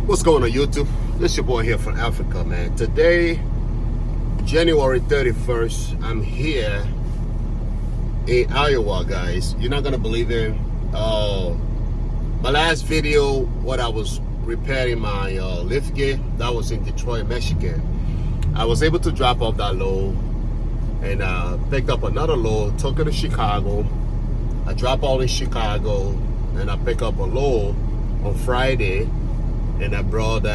What's going on YouTube? This your boy here from Africa, man. Today, January 31st, I'm here in Iowa, guys. You're not gonna believe it. My last video, what I was repairing my lift gate, that was in Detroit, Michigan. I was able to drop off that load and picked up another load, took it to Chicago. I drop all in Chicago and I pick up a load on Friday, and I brought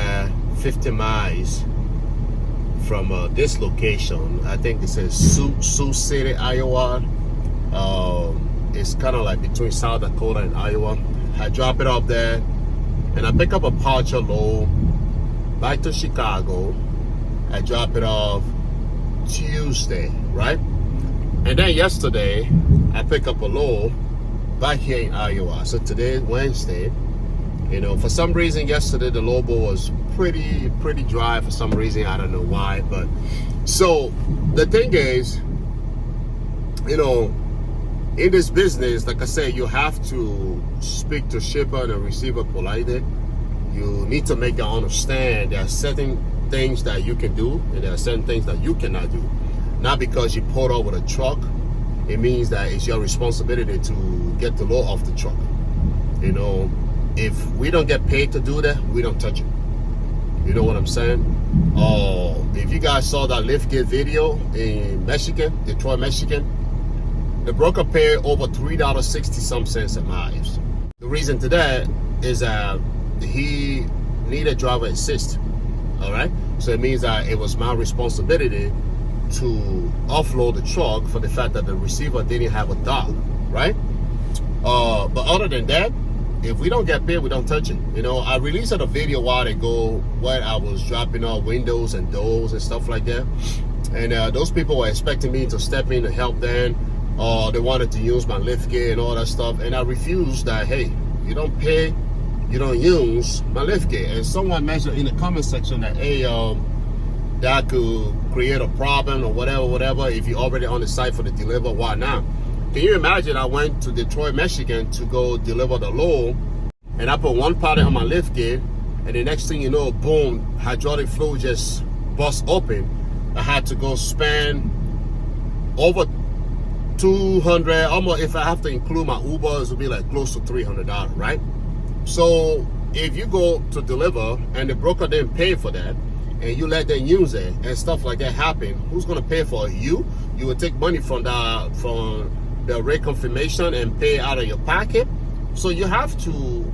50 miles from this location. I think this is Sioux City, Iowa. It's kind of like between South Dakota and Iowa. I drop it off there and I pick up a partial load back to Chicago. I drop it off Tuesday, right? And then yesterday I pick up a load back here in Iowa. So today is Wednesday. You know, for some reason yesterday the lobo was pretty dry for some reason. I don't know why, but so the thing is, you know, in this business, like I said, you have to speak to shipper and receiver politely. You need to make them understand there are certain things that you can do and there are certain things that you cannot do. Not because you pulled over a truck, it means that it's your responsibility to get the load off the truck. You know, if we don't get paid to do that, we don't touch it. You know what I'm saying? If you guys saw that liftgate video in Michigan, Detroit, Michigan, the broker paid over $3.60 a mile. The reason to that is that he needed driver assist. All right, so it means that it was my responsibility to offload the truck for the fact that the receiver didn't have a dock, right? But other than that, if we don't get paid, we don't touch it. You know, I released a video a while ago where I was dropping off windows and doors and stuff like that. And those people were expecting me to step in and help them. They wanted to use my lift gate and all that stuff. And I refused that, hey, you don't pay, you don't use my lift gate. And someone mentioned in the comment section that, hey, that could create a problem or whatever. If you're already on the site for the deliver, why not? Can you imagine I went to Detroit, Michigan to go deliver the load, and I put one pallet on my lift gate, and the next thing you know, boom, hydraulic fluid just bust open. I had to go spend over 200, almost, if I have to include my Uber, it will be like close to $300, right? So if you go to deliver and the broker didn't pay for that, and you let them use it and stuff like that happen, who's gonna pay for it? You will take money from the rate confirmation and pay out of your pocket. So you have to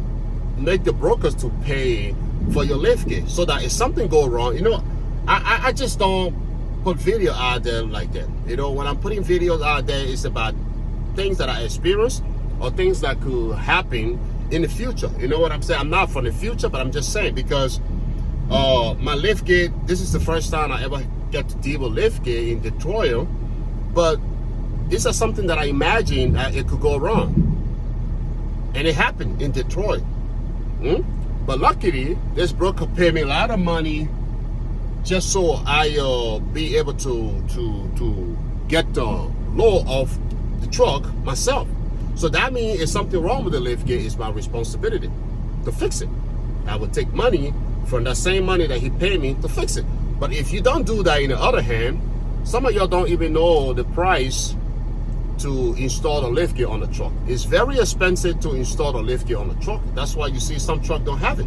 make the brokers to pay for your lift gate, so that if something go wrong, you know, I just don't put video out there like that. You know, when I'm putting videos out there, it's about things that I experienced or things that could happen in the future. You know what I'm saying? I'm not from the future, but I'm just saying, because my lift gate, this is the first time I ever get to deal with lift gate in Detroit, but this is something that I imagined that it could go wrong, and it happened in Detroit. But luckily, this broker paid me a lot of money just so I be able to get the load off the truck myself. So that means if something wrong with the lift gate, it's my responsibility to fix it. I would take money from that same money that he paid me to fix it. But if you don't do that, in the other hand, some of y'all don't even know the price to install a lift gate on the truck. It's very expensive to install a lift gate on the truck. That's why you see some truck don't have it.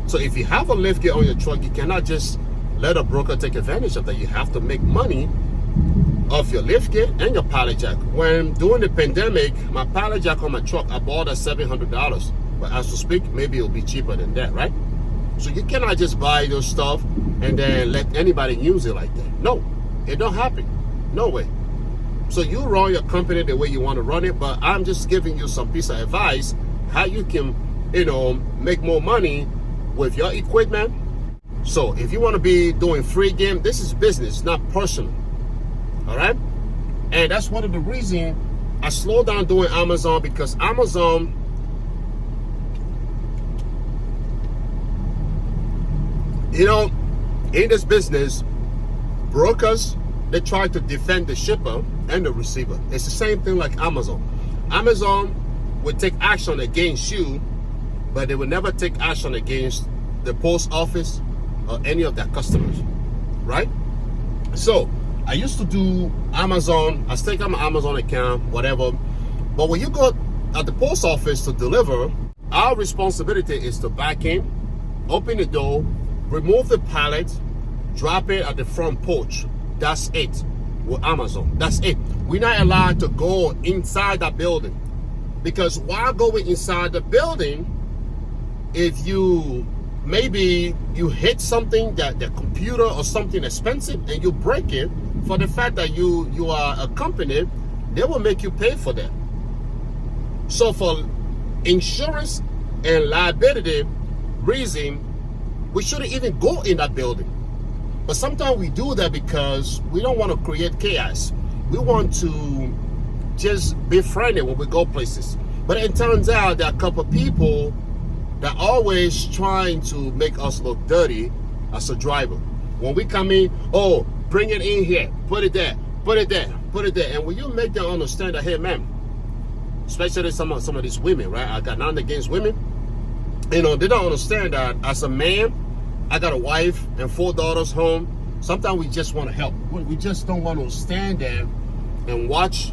So if you have a lift gate on your truck, you cannot just let a broker take advantage of that. You have to make money off your lift gate and your pallet jack. When during the pandemic, my pallet jack on my truck, I bought at $700. But as to speak, maybe it'll be cheaper than that, right? So you cannot just buy those stuff and then let anybody use it like that. No, it don't happen. No way. So you run your company the way you want to run it, but I'm just giving you some piece of advice how you can, you know, make more money with your equipment. So if you want to be doing free game, this is business, not personal. All right? And that's one of the reasons I slowed down doing Amazon, because Amazon, you know, in this business, brokers, they try to defend the shipper and the receiver. It's the same thing like Amazon. Amazon will take action against you, but they will never take action against the post office or any of their customers, right? So I used to do Amazon. I still got my Amazon account, whatever. But when you go at the post office to deliver, our responsibility is to back in, open the door, remove the pallet, drop it at the front porch. That's it with Amazon. That's it. We're not allowed to go inside that building, because while going inside the building, if you maybe you hit something, that the computer or something expensive, and you break it, for the fact that you are a company, they will make you pay for that. So for insurance and liability reason, we shouldn't even go in that building. But sometimes we do that because we don't want to create chaos. We want to just be friendly when we go places. But it turns out there are a couple of people that are always trying to make us look dirty as a driver. When we come in, oh, bring it in here, put it there, put it there, put it there. And when you make them understand that, hey man, especially some of these women, right? I got nothing against women. You know, they don't understand that as a man, I got a wife and 4 daughters home. Sometimes we just want to help. We just don't want to stand there and watch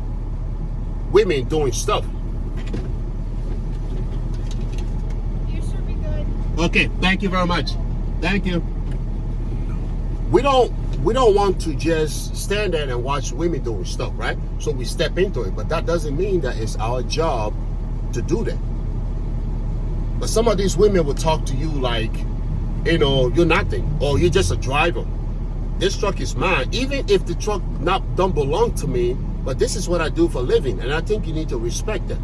women doing stuff. You should be good. Okay, thank you very much. Thank you. We don't want to just stand there and watch women doing stuff, right? So we step into it, but that doesn't mean that it's our job to do that. But some of these women will talk to you like, you know, you're nothing, or you're just a driver. This truck is mine, even if the truck don't belong to me, but this is what I do for a living, and I think you need to respect that.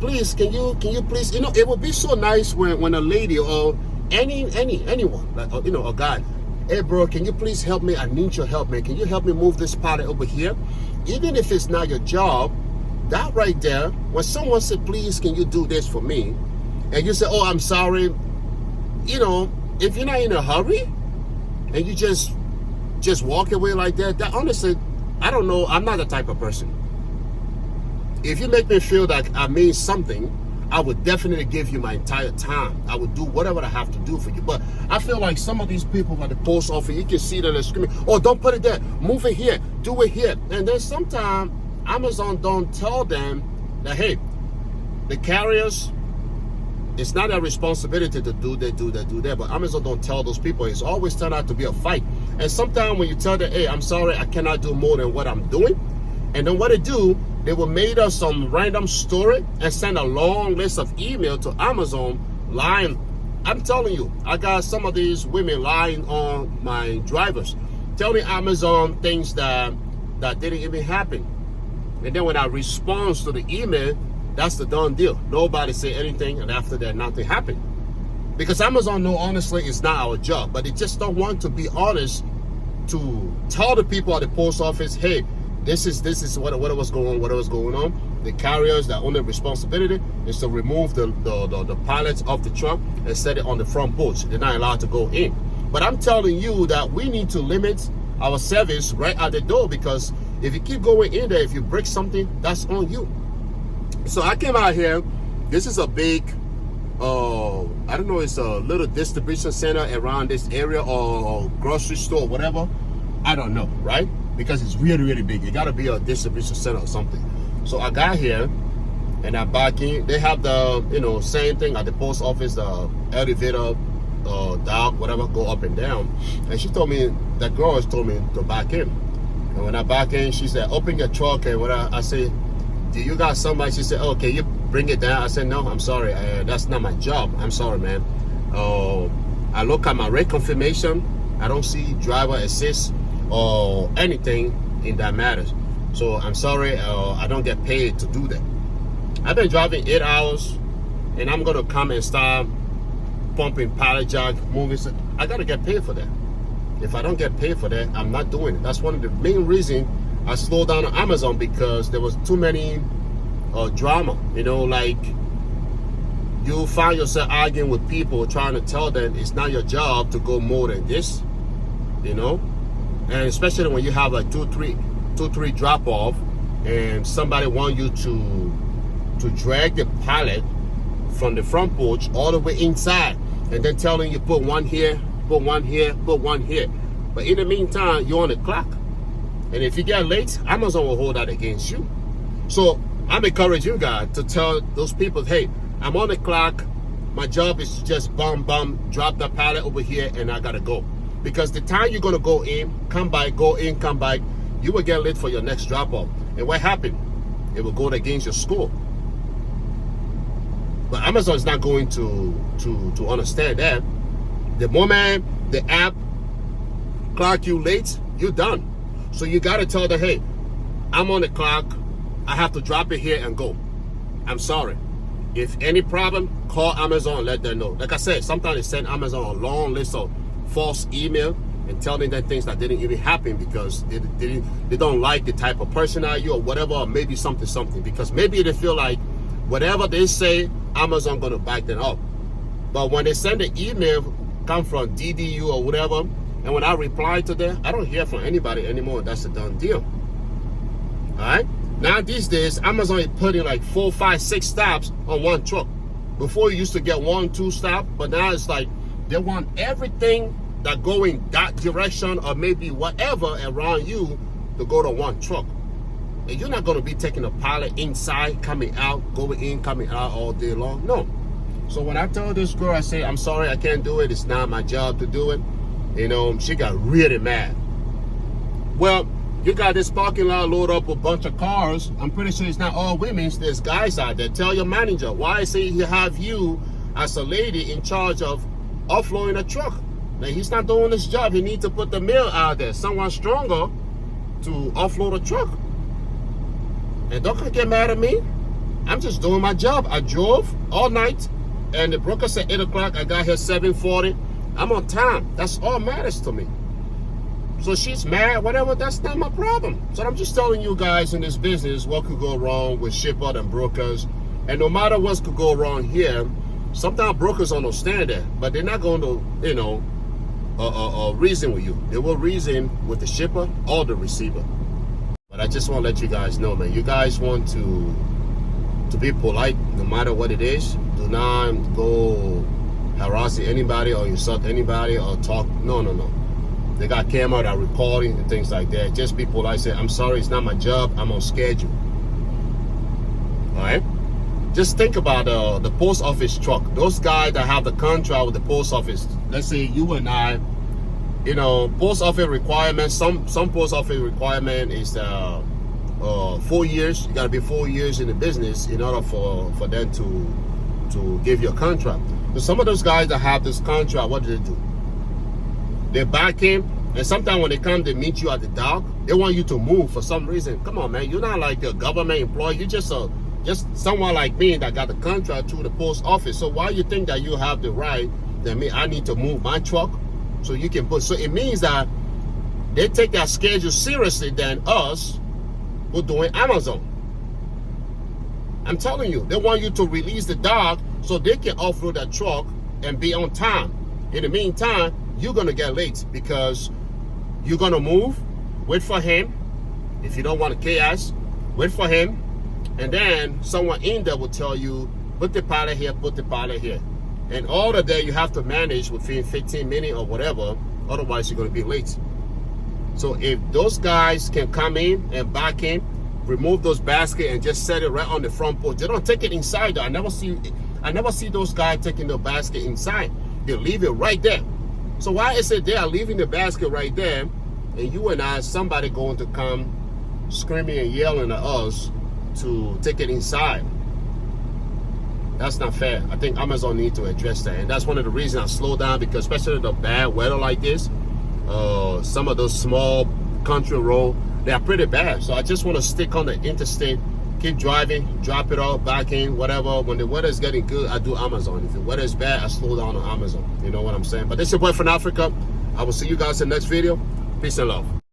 Please, can you please, you know, it would be so nice when a lady or anyone, like, you know, a guy, hey bro, can you please help me? I need your help, man. Can you help me move this pallet over here? Even if it's not your job, that right there, when someone said, please, can you do this for me? And you say, oh, I'm sorry. You know, if you're not in a hurry and you just walk away like that, honestly, I don't know. I'm not the type of person. If you make me feel like I mean something, I would definitely give you my entire time. I would do whatever I have to do for you. But I feel like some of these people at the post office, you can see that they're screaming, oh, don't put it there. Move it here. Do it here. And then sometimes Amazon don't tell them that, hey, the carriers, it's not their responsibility to do that. But Amazon don't tell those people. It's always turned out to be a fight. And sometimes when you tell them, hey, I'm sorry, I cannot do more than what I'm doing. And then what they do, they will make us some random story and send a long list of email to Amazon lying. I'm telling you, I got some of these women lying on my drivers, telling Amazon things that didn't even happen. And then when I respond to the email, that's the done deal. Nobody say anything, and after that, nothing happened. Because Amazon know, honestly, it's not our job, but they just don't want to be honest to tell the people at the post office, hey, this is what was going on. The carriers, their only responsibility is to remove the pallets off the truck and set it on the front porch. They're not allowed to go in. But I'm telling you that we need to limit our service right at the door, because if you keep going in there, if you break something, that's on you. So I came out here. This is a big, I don't know, it's a little distribution center around this area, or grocery store, whatever. I don't know, right? Because it's really, really big. It gotta be a distribution center or something. So I got here and I back in. They have the, you know, same thing at the post office, the elevator, down, whatever, go up and down. And she told me, that girl has told me to back in. And when I back in, she said, open your truck. And when I said, do you got somebody? She said, oh, can you bring it down? I said, no, I'm sorry. That's not my job. I'm sorry, man. I look at my rate confirmation. I don't see driver assist or anything in that matters. So I'm sorry, I don't get paid to do that. I've been driving 8 hours, and I'm gonna come and start pumping pallet jack, moving. I gotta get paid for that. If I don't get paid for that, I'm not doing it. That's one of the main reasons I slowed down on Amazon, because there was too many drama. You know, like you find yourself arguing with people, trying to tell them it's not your job to go more than this. You know. And especially when you have like two, three drop off, and somebody want you to drag the pallet from the front porch all the way inside. and then telling you put one here, put one here, put one here. But in the meantime, you're on the clock. And if you get late, Amazon will hold that against you. So I'm encouraging you guys to tell those people, hey, I'm on the clock. My job is to just drop the pallet over here, and I gotta go. Because the time you're gonna go in, come back, go in, come back, you will get late for your next drop off. And what happened? It will go against your score. But Amazon is not going to understand that. The moment the app clock you late, you're done. So you gotta tell them, hey, I'm on the clock. I have to drop it here and go. I'm sorry. If any problem, call Amazon and let them know. Like I said, sometimes they send Amazon a long list of false email and telling them things that didn't even happen because they don't like the type of person are you or whatever, or maybe something. Because maybe they feel like whatever they say, Amazon gonna back them up. But when they send an email, come from DDU or whatever, and when I reply to them, I don't hear from anybody anymore. That's a done deal. All right. Now these days, Amazon is putting like 4, 5, 6 stops on one truck. Before you used to get 1, 2 stops, but now it's like they want everything that go in that direction or maybe whatever around you to go to one truck. And you're not going to be taking a pallet inside, coming out, going in, coming out all day long. No. So when I told this girl, I say, I'm sorry, I can't do it. It's not my job to do it. You know, she got really mad. Well, you got this parking lot load up with a bunch of cars. I'm pretty sure it's not all women. There's guys out there. Tell your manager, why is he have you as a lady in charge of offloading a truck? Now, he's not doing his job. He needs to put the mail out there. Someone stronger to offload a truck. And don't get mad at me. I'm just doing my job. I drove all night, and the broker said 8 o'clock. I got here 7:40. I'm on time. That's all matters to me. So she's mad, whatever, that's not my problem. So I'm just telling you guys in this business what could go wrong with shippers and brokers. And no matter what could go wrong here, sometimes brokers understand that, but they're not going to, you know, reason with you. They will reason with the shipper or the receiver. But I just want to let you guys know, man, you guys want to be polite no matter what it is. Do not go harassing anybody or insult anybody or talk. No. They got camera that recording and things like that. Just be polite. Say, I'm sorry, it's not my job. I'm on schedule. All right? Just think about the post office truck. Those guys that have the contract with the post office. Let's say you and I, you know, post office requirements. Some post office requirement is 4 years. You got to be 4 years in the business in order for them to give you a contract. So some of those guys that have this contract, what do? They back in, and sometimes when they come, they meet you at the dock. They want you to move for some reason. Come on, man. You're not like a government employee. You're just someone like me that got the contract through the post office. So why you think that you have the right that I need to move my truck so you can put? So it means that they take their schedule seriously than us who doing Amazon. I'm telling you, they want you to release the dock so they can offload that truck and be on time. In the meantime, you're going to get late because you're going to move, wait for him. If you don't want chaos, wait for him. And then someone in there will tell you, put the pallet here, put the pallet here. And all of that you have to manage within 15 minutes or whatever. Otherwise, you're going to be late. So if those guys can come in and back in, remove those baskets and just set it right on the front porch. They don't take it inside though. I never see those guys taking the basket inside. They leave it right there. So why is it they are leaving the basket right there, and you and I, somebody going to come screaming and yelling at us to take it inside? That's not fair. I think Amazon needs to address that, and that's one of the reasons I slow down, because especially the bad weather like this, some of those small country roads, they are pretty bad. So I just want to stick on the interstate, keep driving, drop it off, back in, whatever. When the weather is getting good, I do Amazon. If the weather is bad, I slow down on Amazon. You know what I'm saying? But this is your boy from Africa. I will see you guys in the next video. Peace and love.